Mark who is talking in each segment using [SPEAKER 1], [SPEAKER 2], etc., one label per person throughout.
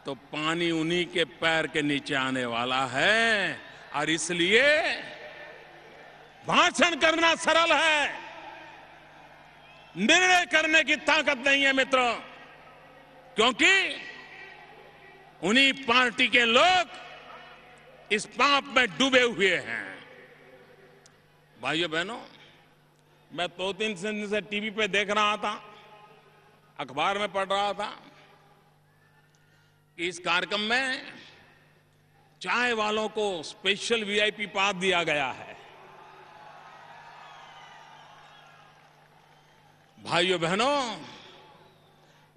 [SPEAKER 1] तो पानी उन्हीं के पैर के नीचे आने वाला है। और इसलिए भाषण करना सरल है, निर्णय करने की ताकत नहीं है मित्रों, क्योंकि उन्हीं पार्टी के लोग इस पाप में डूबे हुए हैं। भाइयों बहनों, मैं 2-3 दिन से टीवी पे देख रहा था, अखबार में पढ़ रहा था कि इस कार्यक्रम में चाय वालों को स्पेशल वीआईपी पास दिया गया है। भाइयों बहनों,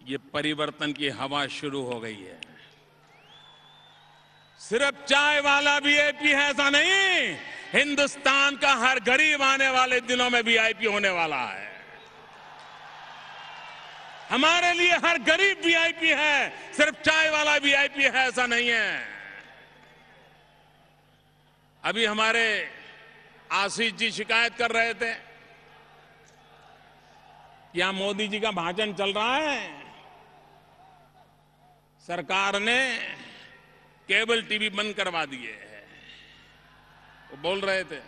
[SPEAKER 1] ये परिवर्तन की हवा शुरू हो गई है। सिर्फ चाय वाला वीआईपी है ऐसा नहीं, हिंदुस्तान का हर गरीब आने वाले दिनों में वीआईपी होने वाला है। हमारे लिए हर गरीब वीआईपी है, सिर्फ चाय वाला वीआईपी है ऐसा नहीं है। अभी हमारे आशीष जी शिकायत कर रहे थे, यहां मोदी जी का भाषण चल रहा है, सरकार ने केबल टीवी बंद करवा दिए हैं। वो बोल रहे थे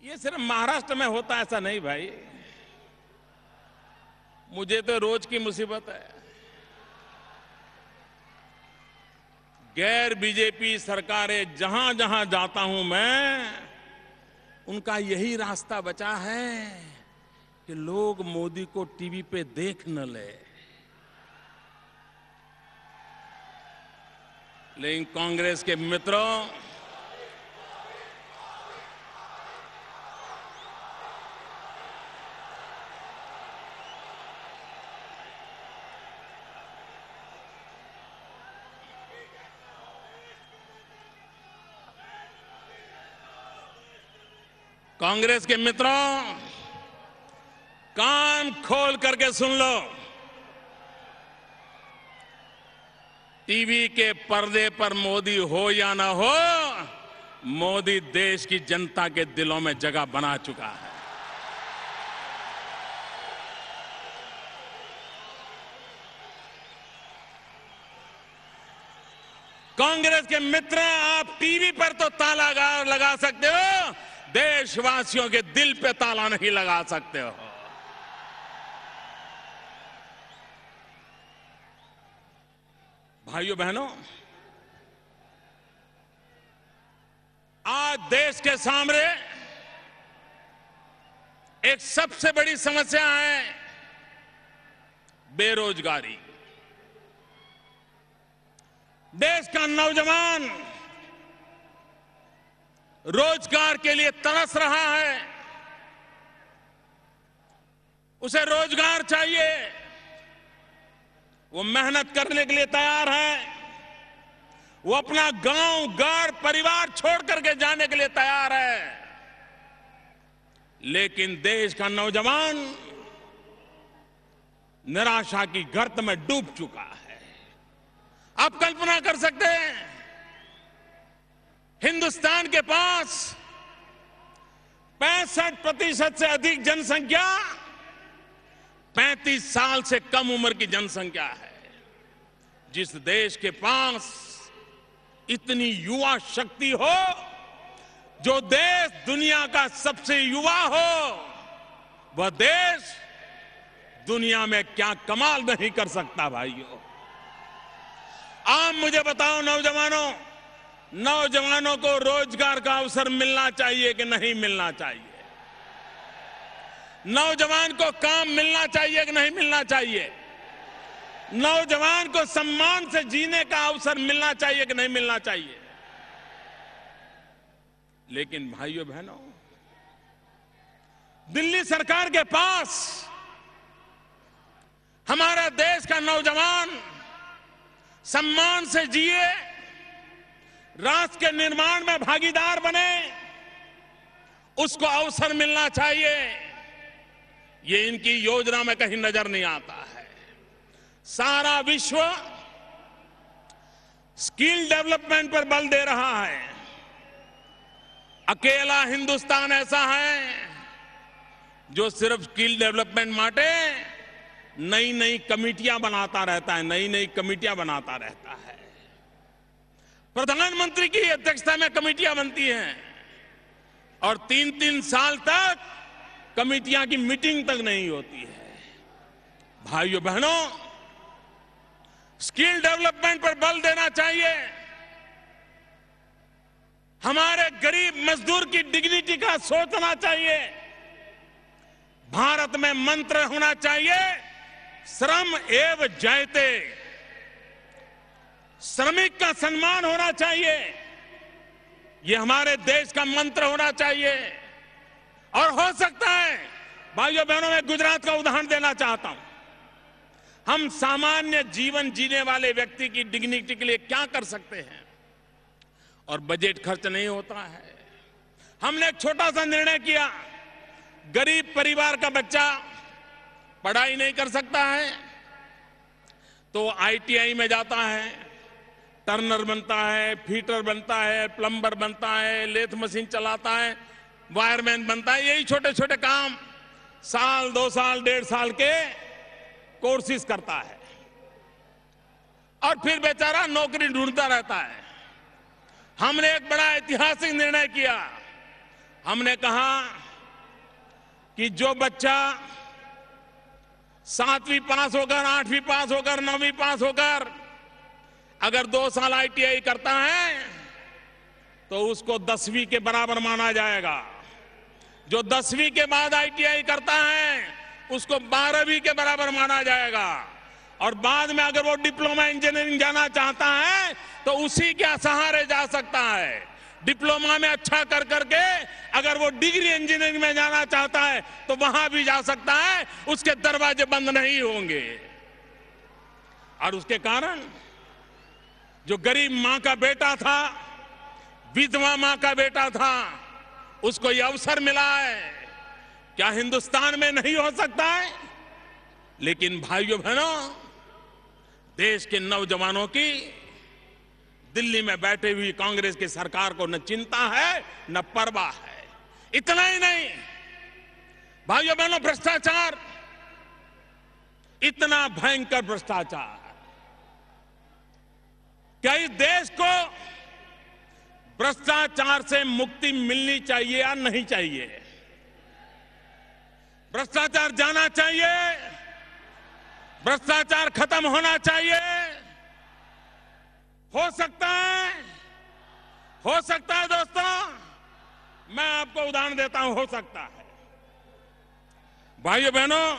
[SPEAKER 1] ये सिर्फ महाराष्ट्र में होता है ऐसा नहीं भाई, मुझे तो रोज की मुसीबत है। गैर बीजेपी सरकारें जहां जहां जाता हूं मैं, उनका यही रास्ता बचा है कि लोग मोदी को टीवी पे देख न ले। लेकिन कांग्रेस के मित्रों, कांग्रेस के मित्रों, कान खोल करके सुन लो। टीवी के पर्दे पर मोदी हो या ना हो, मोदी देश की जनता के दिलों में जगह बना चुका है। कांग्रेस के मित्र, आप टीवी पर तो ताला लगा सकते हो, देशवासियों के दिल पे ताला नहीं लगा सकते हो। भाइयों बहनों, आज देश के सामने एक सबसे बड़ी समस्या है बेरोजगारी। देश का नौजवान रोजगार के लिए तरस रहा है, उसे रोजगार चाहिए, वो मेहनत करने के लिए तैयार है, वो अपना गांव, घर, परिवार छोड़ करके जाने के लिए तैयार है। लेकिन देश का नौजवान निराशा की गर्त में डूब चुका है। आप कल्पना कर सकते हैं, हिंदुस्तान के पास 65% से अधिक जनसंख्या 35 साल से कम उम्र की जनसंख्या है। जिस देश के पास इतनी युवा शक्ति हो, जो देश दुनिया का सबसे युवा हो, वह देश दुनिया में क्या कमाल नहीं कर सकता। भाइयों, आप मुझे बताओ, नौजवानों को रोजगार का अवसर मिलना चाहिए कि नहीं मिलना चाहिए? नौजवान को काम मिलना चाहिए कि नहीं मिलना चाहिए? नौजवान को सम्मान से जीने का अवसर मिलना चाहिए कि नहीं मिलना चाहिए? लेकिन भाइयों बहनों, दिल्ली सरकार के पास हमारा देश का नौजवान सम्मान से जिए, राष्ट्र के निर्माण में भागीदार बने, उसको अवसर मिलना चाहिए। ये इनकी योजना में कहीं नजर नहीं आता है। सारा विश्व स्किल डेवलपमेंट पर बल दे रहा है, अकेला हिंदुस्तान ऐसा है जो सिर्फ स्किल डेवलपमेंट માટે नई नई कमेटियां बनाता रहता है, नई नई कमेटियां बनाता रहता है। प्रधानमंत्री की अध्यक्षता में कमेटियां बनती हैं और 3-3 साल तक कमेटियां की मीटिंग तक नहीं होती है। भाइयों बहनों, स्किल डेवलपमेंट पर बल देना चाहिए। हमारे गरीब मजदूर की डिग्निटी का सोचना चाहिए। भारत में मंत्र होना चाहिए, श्रम एव जयते। श्रमिक का सम्मान होना चाहिए, ये हमारे देश का मंत्र होना चाहिए। और हो सकता है, भाइयों बहनों, मैं गुजरात का उदाहरण देना चाहता हूं। हम सामान्य जीवन जीने वाले व्यक्ति की डिग्निटी के लिए क्या कर सकते हैं, और बजट खर्च नहीं होता है। हमने एक छोटा सा निर्णय किया, गरीब परिवार का बच्चा पढ़ाई नहीं कर सकता है तो आईटीआई में जाता है, टर्नर बनता है, फीटर बनता है, प्लम्बर बनता है, लेथ मशीन चलाता है, वायरमैन बनता है। यही छोटे छोटे काम साल, 2 साल, 1.5 साल के कोर्सेज करता है और फिर बेचारा नौकरी ढूंढता रहता है। हमने एक बड़ा ऐतिहासिक निर्णय किया। हमने कहा कि जो बच्चा 7वीं पास होकर, 8वीं पास होकर, 9वीं पास होकर अगर 2 साल आईटीआई करता है तो उसको 10वीं के बराबर माना जाएगा। जो 10वीं के बाद आईटीआई करता है उसको 12वीं के बराबर माना जाएगा। और बाद में अगर वो डिप्लोमा इंजीनियरिंग जाना चाहता है तो उसी के सहारे जा सकता है। डिप्लोमा में अच्छा कर करके अगर वो डिग्री इंजीनियरिंग में जाना चाहता है तो वहां भी जा सकता है, उसके दरवाजे बंद नहीं होंगे। और उसके कारण जो गरीब मां का बेटा था, विधवा मां का बेटा था, उसको यह अवसर मिला है। क्या हिंदुस्तान में नहीं हो सकता है? लेकिन भाइयों बहनों, देश के नौजवानों की दिल्ली में बैठे हुई कांग्रेस की सरकार को न चिंता है न परवाह है। इतना ही नहीं भाइयों बहनों, भ्रष्टाचार, इतना भयंकर भ्रष्टाचार, क्या इस देश को भ्रष्टाचार से मुक्ति मिलनी चाहिए या नहीं चाहिए? भ्रष्टाचार जाना चाहिए, भ्रष्टाचार खत्म होना चाहिए। हो सकता है, हो सकता है दोस्तों, मैं आपको उदाहरण देता हूं, हो सकता है। भाइयों बहनों,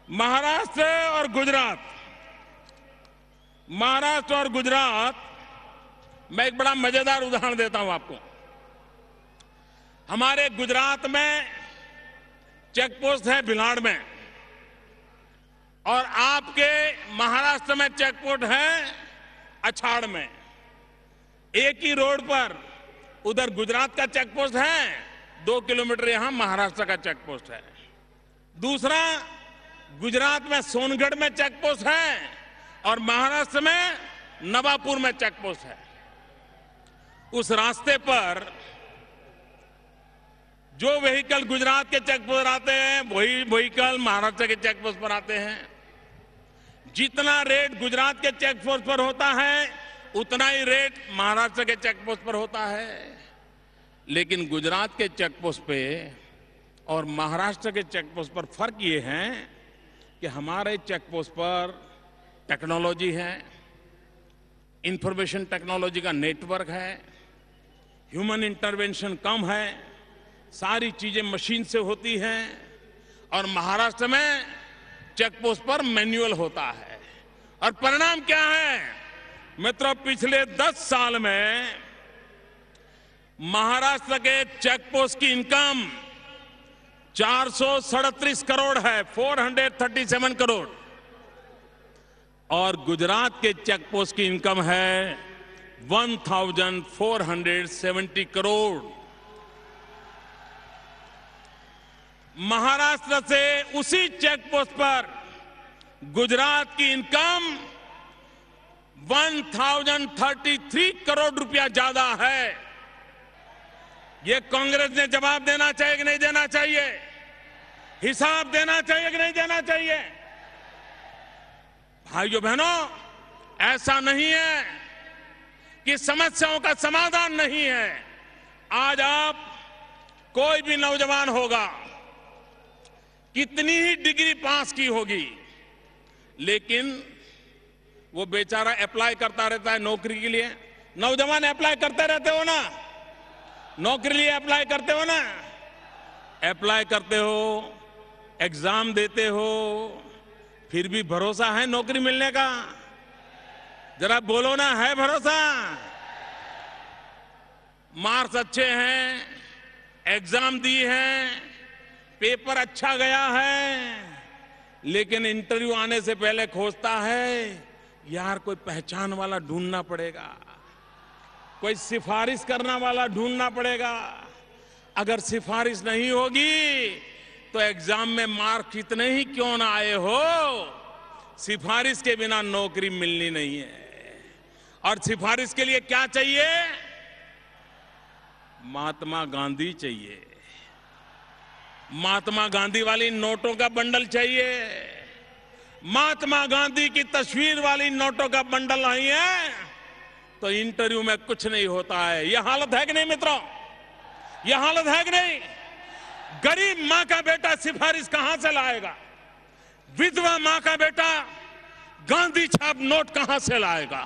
[SPEAKER 1] महाराष्ट्र और गुजरात मैं एक बड़ा मजेदार उदाहरण देता हूं आपको। हमारे गुजरात में चेक पोस्ट है भिलाड़ में, और आपके महाराष्ट्र में चेक पोस्ट है अछाड़ में। एक ही रोड पर उधर गुजरात का चेक पोस्ट है, 2 किलोमीटर यहां महाराष्ट्र का चेक पोस्ट है। दूसरा, गुजरात में सोनगढ़ में चेक पोस्ट है और महाराष्ट्र में नवापुर में चेक पोस्ट है। उस रास्ते पर जो व्हीकल गुजरात के चेक पोस्ट पर आते हैं वही व्हीकल महाराष्ट्र के चेक पोस्ट पर आते हैं। जितना रेट गुजरात के चेक पोस्ट पर होता है उतना ही रेट महाराष्ट्र के चेक पोस्ट पर होता है। लेकिन गुजरात के चेक पोस्ट पे और महाराष्ट्र के चेक पोस्ट पर फर्क ये है कि हमारे चेक पोस्ट पर टेक्नोलॉजी है, इंफॉर्मेशन टेक्नोलॉजी का नेटवर्क है, ह्यूमन इंटरवेंशन कम है, सारी चीजें मशीन से होती हैं। और महाराष्ट्र में चेक पोस्ट पर मैन्युअल होता है। और परिणाम क्या है मित्रों? पिछले 10 साल में महाराष्ट्र के चेक पोस्ट की इनकम 437 करोड़ है, 437 करोड़, और गुजरात के चेक पोस्ट की इनकम है 1470 करोड़। महाराष्ट्र से उसी चेक पोस्ट पर गुजरात की इनकम 1033 करोड़ रुपया ज्यादा है। ये कांग्रेस ने जवाब देना चाहिए कि नहीं देना चाहिए? हिसाब देना चाहिए कि नहीं देना चाहिए? भाइयों बहनों, ऐसा नहीं है कि समस्याओं का समाधान नहीं है। आज आप कोई भी नौजवान होगा, कितनी ही डिग्री पास की होगी, लेकिन वो बेचारा अप्लाई करता रहता है नौकरी के लिए। नौजवान अप्लाई करते रहते हो ना, नौकरी लिए अप्लाई करते हो ना, अप्लाई करते हो, एग्जाम देते हो, फिर भी भरोसा है नौकरी मिलने का? जरा बोलो ना, है भरोसा? मार्क्स अच्छे हैं, एग्जाम दी है, पेपर अच्छा गया है, लेकिन इंटरव्यू आने से पहले खोजता है यार कोई पहचान वाला ढूंढना पड़ेगा, कोई सिफारिश करना वाला ढूंढना पड़ेगा। अगर सिफारिश नहीं होगी तो एग्जाम में मार्क कितने ही क्यों ना आए हो, सिफारिश के बिना नौकरी मिलनी नहीं है। और सिफारिश के लिए क्या चाहिए? महात्मा गांधी चाहिए, महात्मा गांधी वाली नोटों का बंडल चाहिए। महात्मा गांधी की तस्वीर वाली नोटों का बंडल नहीं है तो इंटरव्यू में कुछ नहीं होता है। यह हालत है कि नहीं मित्रों? यह हालत है कि नहीं? गरीब मां का बेटा सिफारिश कहां से लाएगा? विधवा मां का बेटा गांधी छाप नोट कहां से लाएगा?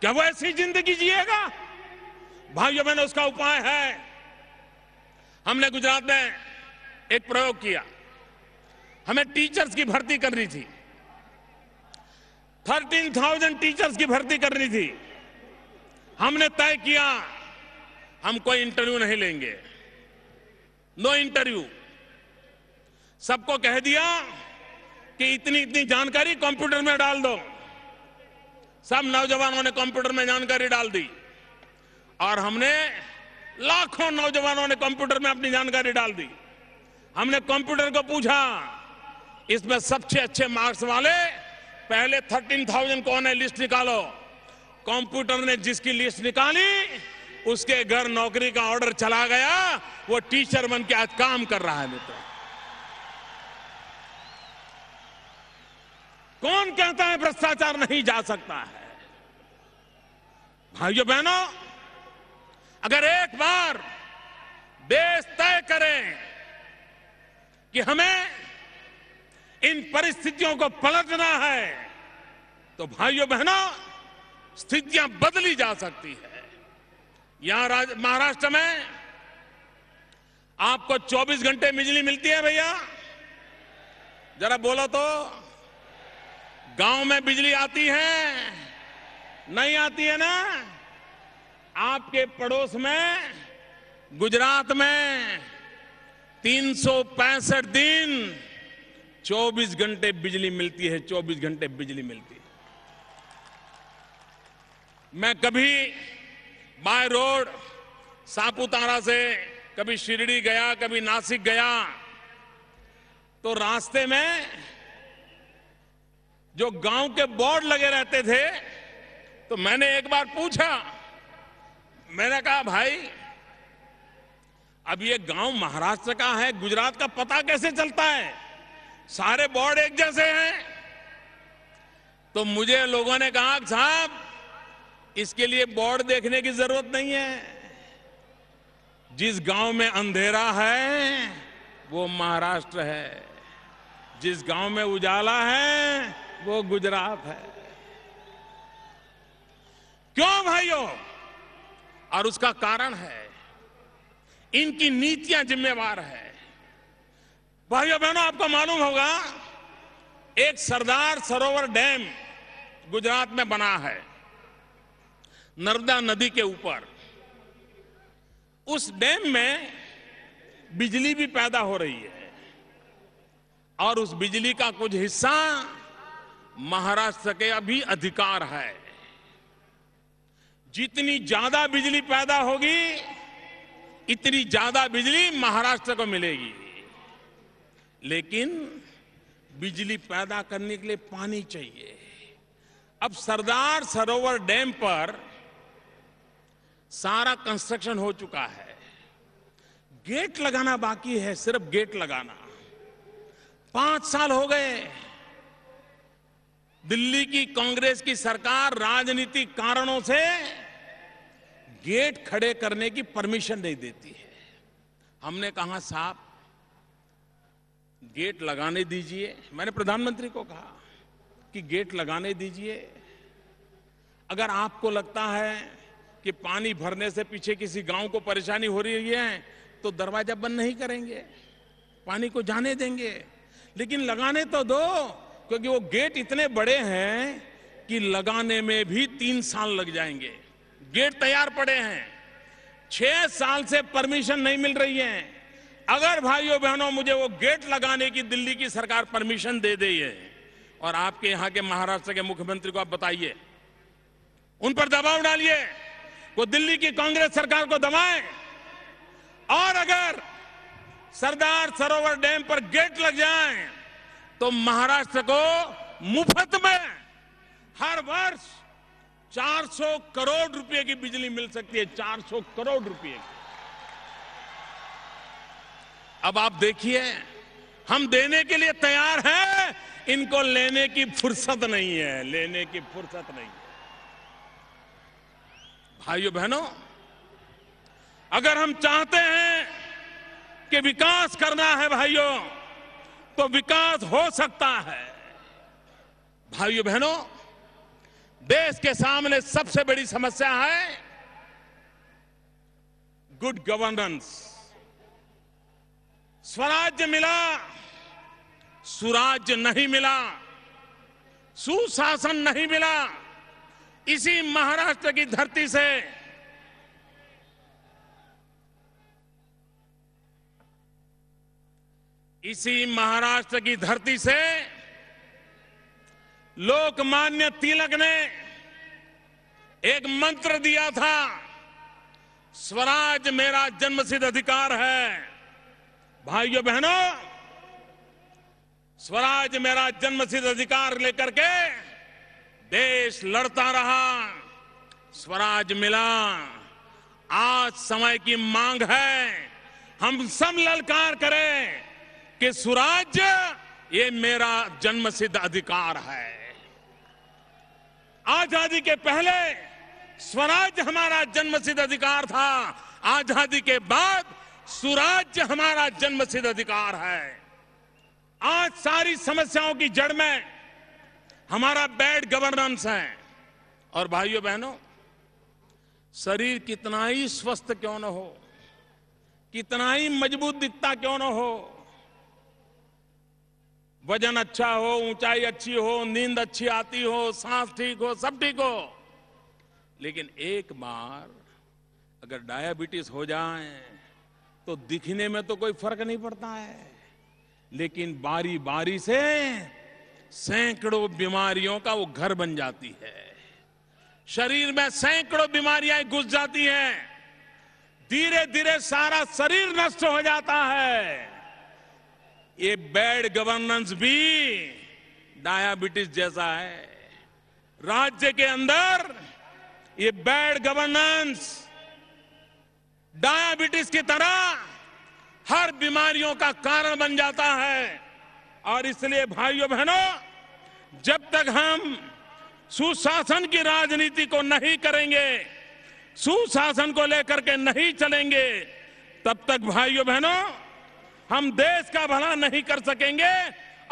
[SPEAKER 1] क्या वो ऐसी जिंदगी जिएगा? भाइयों बहनों, उसका उपाय है। हमने गुजरात में एक प्रयोग किया। हमें टीचर्स की भर्ती करनी थी, 13,000 टीचर्स की भर्ती करनी थी। हमने तय किया हम कोई इंटरव्यू नहीं लेंगे, नो इंटरव्यू। सबको कह दिया कि इतनी इतनी जानकारी कंप्यूटर में डाल दो। सब नौजवानों ने कंप्यूटर में जानकारी डाल दी और हमने लाखों नौजवानों ने कंप्यूटर में अपनी जानकारी डाल दी। हमने कंप्यूटर को पूछा इसमें सबसे अच्छे मार्क्स वाले पहले 13,000 कौन है, लिस्ट निकालो। कंप्यूटर ने जिसकी लिस्ट निकाली उसके घर नौकरी का ऑर्डर चला गया, वो टीचर बन के आज काम कर रहा है। मित्रों, कौन कहता है भ्रष्टाचार नहीं जा सकता है? भाइयों बहनों, अगर एक बार देश तय करे कि हमें इन परिस्थितियों को पलटना है तो भाइयों बहनों स्थितियां बदली जा सकती है। यहां महाराष्ट्र में आपको 24 घंटे बिजली मिलती है भैया? जरा बोलो तो। गांव में बिजली आती है? नहीं आती है ना? आपके पड़ोस में गुजरात में 365 दिन 24 घंटे बिजली मिलती है, 24 घंटे बिजली मिलती है। मैं कभी बाय रोड सापुतारा से कभी शिरडी गया, कभी नासिक गया, तो रास्ते में जो गांव के बोर्ड लगे रहते थे तो मैंने एक बार पूछा, मैंने कहा भाई अब ये गांव महाराष्ट्र का है, गुजरात का पता कैसे चलता है? सारे बोर्ड एक जैसे हैं। तो मुझे लोगों ने कहा साहब इसके लिए बोर्ड देखने की जरूरत नहीं है, जिस गांव में अंधेरा है वो महाराष्ट्र है, जिस गांव में उजाला है वो गुजरात है। क्यों भाइयों? और उसका कारण है इनकी नीतियां जिम्मेवार है। भाइयों बहनों, आपको मालूम होगा एक सरदार सरोवर डैम गुजरात में बना है नर्मदा नदी के ऊपर। उस डैम में बिजली भी पैदा हो रही है और उस बिजली का कुछ हिस्सा महाराष्ट्र के अभी अधिकार है। जितनी ज्यादा बिजली पैदा होगी इतनी ज्यादा बिजली महाराष्ट्र को मिलेगी, लेकिन बिजली पैदा करने के लिए पानी चाहिए। अब सरदार सरोवर डैम पर सारा कंस्ट्रक्शन हो चुका है, गेट लगाना बाकी है, सिर्फ गेट लगाना। 5 साल हो गए। दिल्ली की कांग्रेस की सरकार राजनीतिक कारणों से गेट खड़े करने की परमिशन नहीं देती है। हमने कहा साहब गेट लगाने दीजिए। मैंने प्रधानमंत्री को कहा कि गेट लगाने दीजिए। अगर आपको लगता है कि पानी भरने से पीछे किसी गांव को परेशानी हो रही है तो दरवाजा बंद नहीं करेंगे, पानी को जाने देंगे, लेकिन लगाने तो दो, क्योंकि वो गेट इतने बड़े हैं कि लगाने में भी 3 साल लग जाएंगे। गेट तैयार पड़े हैं, 6 साल से परमिशन नहीं मिल रही है। अगर भाइयों बहनों मुझे वो गेट लगाने की दिल्ली की सरकार परमिशन दे दे है, और आपके यहां के महाराष्ट्र के मुख्यमंत्री को आप बताइए, उन पर दबाव डालिए, वो दिल्ली की कांग्रेस सरकार को दबाएं, और अगर सरदार सरोवर डैम पर गेट लग जाए तो महाराष्ट्र को मुफ्त में हर वर्ष 400 करोड़ रुपए की बिजली मिल सकती है। 400 करोड़ रुपए की। अब आप देखिए, हम देने के लिए तैयार हैं, इनको लेने की फुर्सत नहीं है, लेने की फुर्सत नहीं है। भाइयों बहनों, अगर हम चाहते हैं कि विकास करना है भाइयों, तो विकास हो सकता है। भाइयों बहनों, देश के सामने सबसे बड़ी समस्या है गुड गवर्नेंस। स्वराज्य मिला, सुराज्य नहीं मिला, सुशासन नहीं मिला। इसी महाराष्ट्र की धरती से लोकमान्य तिलक ने एक मंत्र दिया था, स्वराज मेरा जन्मसिद्ध अधिकार है। भाइयों बहनों, स्वराज मेरा जन्मसिद्ध अधिकार लेकर के देश लड़ता रहा, स्वराज मिला। आज समय की मांग है, हम सब ललकार करें कि स्वराज्य ये मेरा जन्मसिद्ध अधिकार है। आजादी के पहले स्वराज्य हमारा जन्मसिद्ध अधिकार था, आजादी के बाद स्वराज्य हमारा जन्मसिद्ध अधिकार है। आज सारी समस्याओं की जड़ में हमारा बैड गवर्नेंस है। और भाइयों बहनों, शरीर कितना ही स्वस्थ क्यों न हो, कितना ही मजबूत दिखता क्यों न हो, वजन अच्छा हो, ऊंचाई अच्छी हो, नींद अच्छी आती हो, सांस ठीक हो, सब ठीक हो, लेकिन एक बार अगर डायबिटीज हो जाए तो दिखने में तो कोई फर्क नहीं पड़ता है, लेकिन बारी बारी से सैकड़ों बीमारियों का वो घर बन जाती है। शरीर में सैकड़ों बीमारियां घुस जाती हैं, धीरे धीरे सारा शरीर नष्ट हो जाता है। ये बैड गवर्नेंस भी डायबिटीज जैसा है। राज्य के अंदर ये बैड गवर्नेंस डायबिटीज की तरह हर बीमारियों का कारण बन जाता है। और इसलिए भाइयों बहनों, जब तक हम सुशासन की राजनीति को नहीं करेंगे, सुशासन को लेकर के नहीं चलेंगे, तब तक भाइयों बहनों हम देश का भला नहीं कर सकेंगे।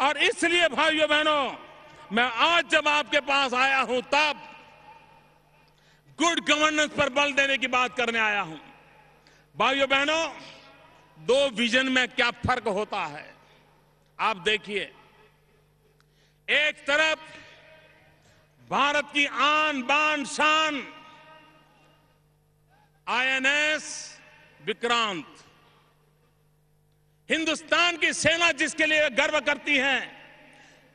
[SPEAKER 1] और इसलिए भाइयों बहनों, मैं आज जब आपके पास आया हूं तब गुड गवर्नेंस पर बल देने की बात करने आया हूं। भाइयों बहनों, 2 विजन में क्या फर्क होता है आप देखिए। एक तरफ भारत की आन बान शान आईएनएस विक्रांत, हिंदुस्तान की सेना जिसके लिए गर्व करती है,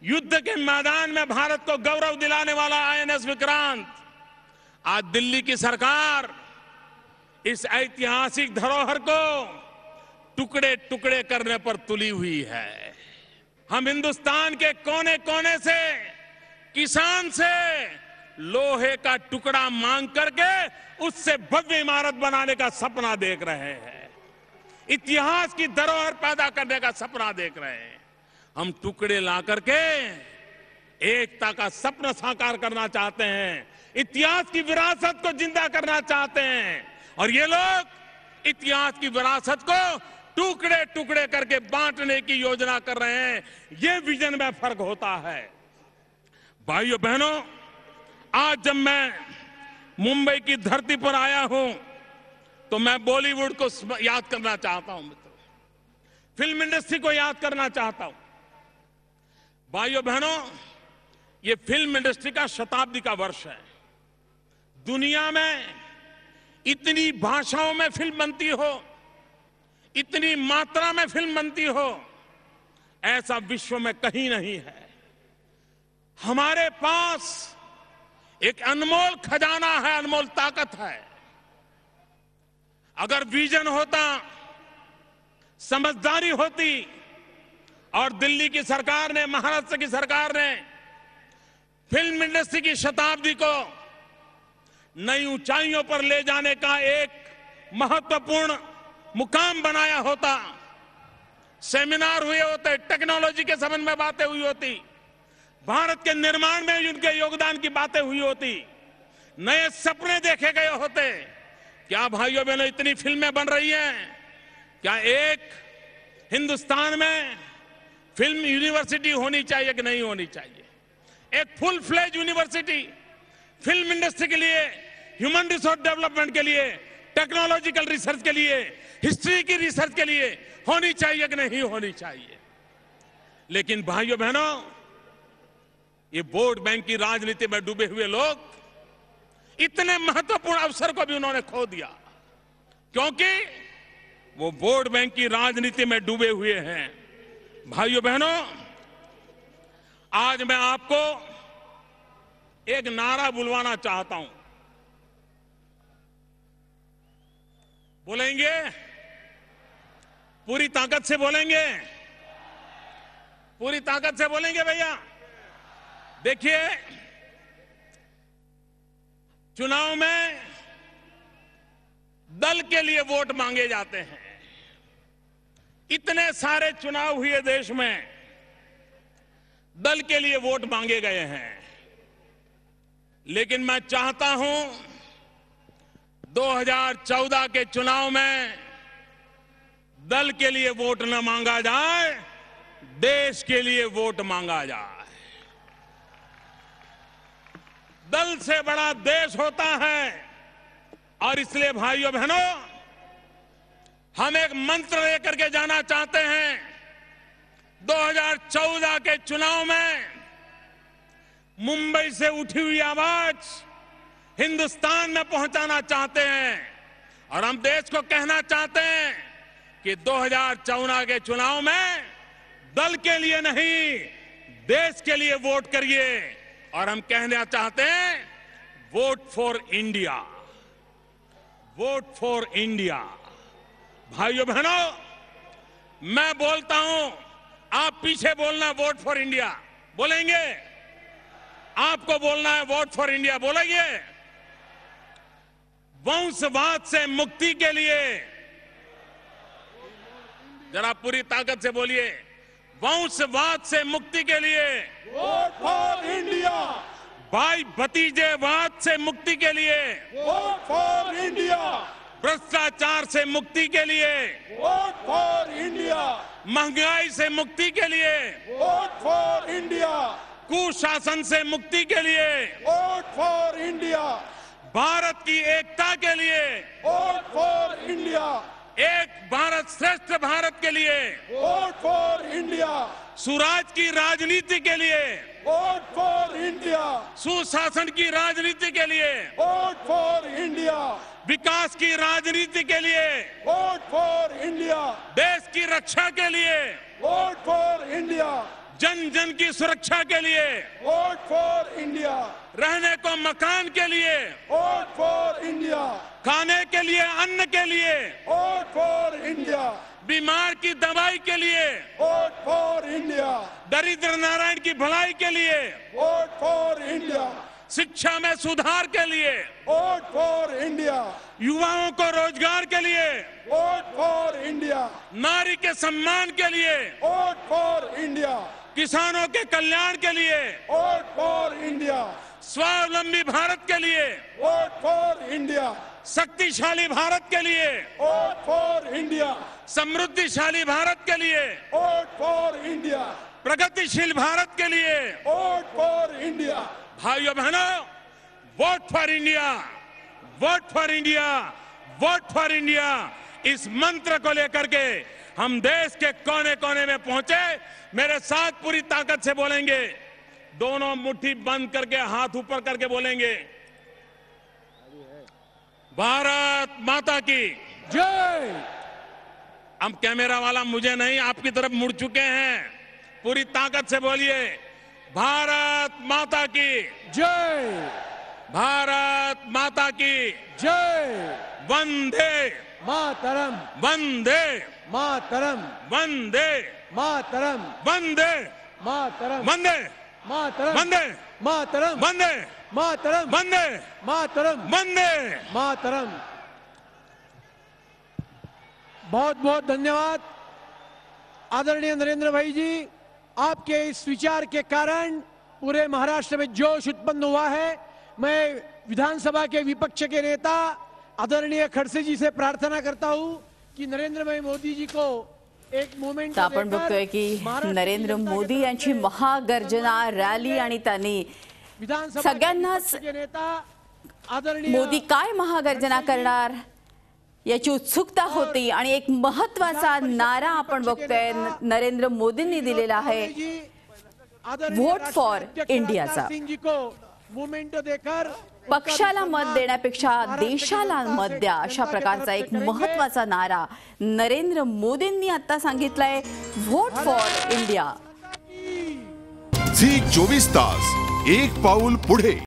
[SPEAKER 1] युद्ध के मैदान में भारत को गौरव दिलाने वाला आईएनएस विक्रांत, आज दिल्ली की सरकार इस ऐतिहासिक धरोहर को टुकड़े टुकड़े करने पर तुली हुई है। हम हिंदुस्तान के कोने कोने से किसान से लोहे का टुकड़ा मांग करके उससे भव्य इमारत बनाने का सपना देख रहे हैं, इतिहास की धरोहर पैदा करने का सपना देख रहे हैं। हम टुकड़े ला करके एकता का सपना साकार करना चाहते हैं, इतिहास की विरासत को जिंदा करना चाहते हैं। और ये लोग इतिहास की विरासत को टुकड़े टुकड़े करके बांटने की योजना कर रहे हैं। ये विजन में फर्क होता है। भाइयों बहनों, आज जब मैं मुंबई की धरती पर आया हूं तो मैं बॉलीवुड को याद करना चाहता हूं मित्रों, फिल्म इंडस्ट्री को याद करना चाहता हूं। भाइयों बहनों, ये फिल्म इंडस्ट्री का शताब्दी का वर्ष है। दुनिया में इतनी भाषाओं में फिल्म बनती हो, इतनी मात्रा में फिल्म बनती हो, ऐसा विश्व में कहीं नहीं है। हमारे पास एक अनमोल खजाना है, अनमोल ताकत है। अगर विजन होता, समझदारी होती और दिल्ली की सरकार ने, महाराष्ट्र की सरकार ने फिल्म इंडस्ट्री की शताब्दी को नई ऊंचाइयों पर ले जाने का एक महत्वपूर्ण मुकाम बनाया होता, सेमिनार हुए होते, टेक्नोलॉजी के संबंध में बातें हुई होती, भारत के निर्माण में उनके योगदान की बातें हुई होती, नए सपने देखे गए होते। क्या भाइयों बहनों, इतनी फिल्में बन रही हैं? क्या एक हिंदुस्तान में फिल्म यूनिवर्सिटी होनी चाहिए कि नहीं होनी चाहिए? एक full fledge university film industry के लिए, ह्यूमन रिसोर्स डेवलपमेंट के लिए, टेक्नोलॉजिकल रिसर्च के लिए, हिस्ट्री की रिसर्च के लिए होनी चाहिए कि नहीं होनी चाहिए? लेकिन भाइयों बहनों, ये वोट बैंक की राजनीति में डूबे हुए लोग इतने महत्वपूर्ण अवसर को भी उन्होंने खो दिया, क्योंकि वो वोट बैंक की राजनीति में डूबे हुए हैं। भाइयों बहनों, आज मैं आपको एक नारा बुलवाना चाहता हूं। बोलेंगे? पूरी ताकत से बोलेंगे? पूरी ताकत से बोलेंगे भैया? देखिए, चुनाव में दल के लिए वोट मांगे जाते हैं। इतने सारे चुनाव हुए देश में, दल के लिए वोट मांगे गए हैं। लेकिन मैं चाहता हूं 2014 के चुनाव में दल के लिए वोट न मांगा जाए, देश के लिए वोट मांगा जाए। दल से बड़ा देश होता है। और इसलिए भाइयों बहनों, हम एक मंत्र लेकर के जाना चाहते हैं। 2014 के चुनाव में मुंबई से उठी हुई आवाज हिंदुस्तान में पहुंचाना चाहते हैं। और हम देश को कहना चाहते हैं कि 2014 के चुनाव में दल के लिए नहीं, देश के लिए वोट करिए। और हम कहना चाहते हैं, vote for India, vote for India. भाइयों बहनों, मैं बोलता हूं, आप पीछे बोलना वोट फॉर इंडिया। बोलेंगे? आपको बोलना है वोट फॉर इंडिया, बोलेंगे? वंशवाद से मुक्ति के लिए जरा पूरी ताकत से बोलिए, वंशवाद से मुक्ति के लिए
[SPEAKER 2] वोट फॉर इंडिया,
[SPEAKER 1] भाई भतीजेवाद से मुक्ति के लिए
[SPEAKER 2] वोट फॉर इंडिया,
[SPEAKER 1] भ्रष्टाचार से मुक्ति के लिए
[SPEAKER 2] वोट फॉर इंडिया,
[SPEAKER 1] महंगाई से मुक्ति के लिए
[SPEAKER 2] वोट फॉर इंडिया,
[SPEAKER 1] कुशासन से मुक्ति के लिए
[SPEAKER 2] वोट फॉर इंडिया,
[SPEAKER 1] भारत की एकता के लिए
[SPEAKER 2] वोट फॉर इंडिया,
[SPEAKER 1] एक भारत श्रेष्ठ भारत के लिए
[SPEAKER 2] वोट फॉर इंडिया,
[SPEAKER 1] सुराज की राजनीति के लिए
[SPEAKER 2] वोट फॉर इंडिया,
[SPEAKER 1] सुशासन की राजनीति के लिए
[SPEAKER 2] वोट फॉर इंडिया,
[SPEAKER 1] विकास की राजनीति के लिए
[SPEAKER 2] वोट फॉर इंडिया,
[SPEAKER 1] देश की रक्षा के लिए
[SPEAKER 2] वोट फॉर इंडिया,
[SPEAKER 1] जन जन की सुरक्षा के लिए
[SPEAKER 2] वोट फॉर इंडिया,
[SPEAKER 1] रहने को मकान के लिए
[SPEAKER 2] वोट फॉर इंडिया,
[SPEAKER 1] खाने के लिए अन्न के लिए
[SPEAKER 2] वोट फॉर इंडिया,
[SPEAKER 1] बीमार की दवाई के लिए
[SPEAKER 2] वोट फॉर इंडिया,
[SPEAKER 1] दरिद्र नारायण की भलाई के लिए
[SPEAKER 2] वोट फॉर इंडिया,
[SPEAKER 1] शिक्षा में सुधार के लिए,
[SPEAKER 2] वोट फॉर इंडिया,
[SPEAKER 1] युवाओं को रोजगार के लिए,
[SPEAKER 2] वोट फॉर इंडिया,
[SPEAKER 1] नारी के सम्मान के लिए,
[SPEAKER 2] वोट फॉर इंडिया,
[SPEAKER 1] किसानों के कल्याण के लिए,
[SPEAKER 2] वोट फॉर इंडिया,
[SPEAKER 1] स्वावलंबी भारत के लिए,
[SPEAKER 2] वोट फॉर इंडिया,
[SPEAKER 1] शक्तिशाली भारत के लिए,
[SPEAKER 2] वोट फॉर इंडिया,
[SPEAKER 1] समृद्धिशाली भारत के लिए,
[SPEAKER 2] वोट फॉर इंडिया,
[SPEAKER 1] प्रगतिशील भारत के लिए,
[SPEAKER 2] वोट फॉर इंडिया।
[SPEAKER 1] भाइयों बहनों, vote for India, vote for India, vote for India, इस मंत्र को लेकर के हम देश के कोने कोने में पहुंचे। मेरे साथ पूरी ताकत से बोलेंगे, दोनों मुट्ठी बंद करके हाथ ऊपर करके बोलेंगे, भारत माता की
[SPEAKER 2] जय।
[SPEAKER 1] अब कैमरा वाला मुझे नहीं, आपकी तरफ मुड़ चुके हैं, पूरी ताकत से बोलिए, भारत माता की
[SPEAKER 2] जय,
[SPEAKER 1] भारत माता की
[SPEAKER 2] जय।
[SPEAKER 1] वंदे
[SPEAKER 2] मातरम,
[SPEAKER 1] वंदे
[SPEAKER 2] मातरम,
[SPEAKER 1] वंदे
[SPEAKER 2] मातरम,
[SPEAKER 1] वंदे
[SPEAKER 2] मातरम,
[SPEAKER 1] वंदे
[SPEAKER 2] मातरम,
[SPEAKER 1] वंदे
[SPEAKER 2] मातरम,
[SPEAKER 1] वंदे
[SPEAKER 2] मातरम,
[SPEAKER 1] वंदे
[SPEAKER 2] मातरम,
[SPEAKER 1] वंदे।
[SPEAKER 2] मातरम। बहुत बहुत धन्यवाद आदरणीय नरेंद्र भाई जी, आपके इस विचार के कारण पूरे महाराष्ट्र में जोश उत्पन्न हुआ है। मैं विधानसभा के विपक्ष के नेता आदरणीय खडसे जी से प्रार्थना करता हूं की नरेंद्र भाई मोदी जी को एक मोमेंट
[SPEAKER 3] आपण बघतोय की नरेंद्र मोदी यांची महागर्जना रॅली आणि त्यांनी सगळ्यांनाच मोदी काय महागर्जना करणार याची उत्सुकता होती आणि एक महत्त्वाचा नारा आपण बघतोय नरेंद्र मोदींनी दिलेला आहे, वोट फॉर इंडियाचा। पक्षाला मत देण्यापेक्षा देशाला मत द्या, अशा प्रकारचा एक महत्त्वाचा नारा नरेंद्र मोदींनी आता सांगितलाय, वोट फॉर इंडिया।
[SPEAKER 4] झी 24 तास, एक पाऊल पुढे।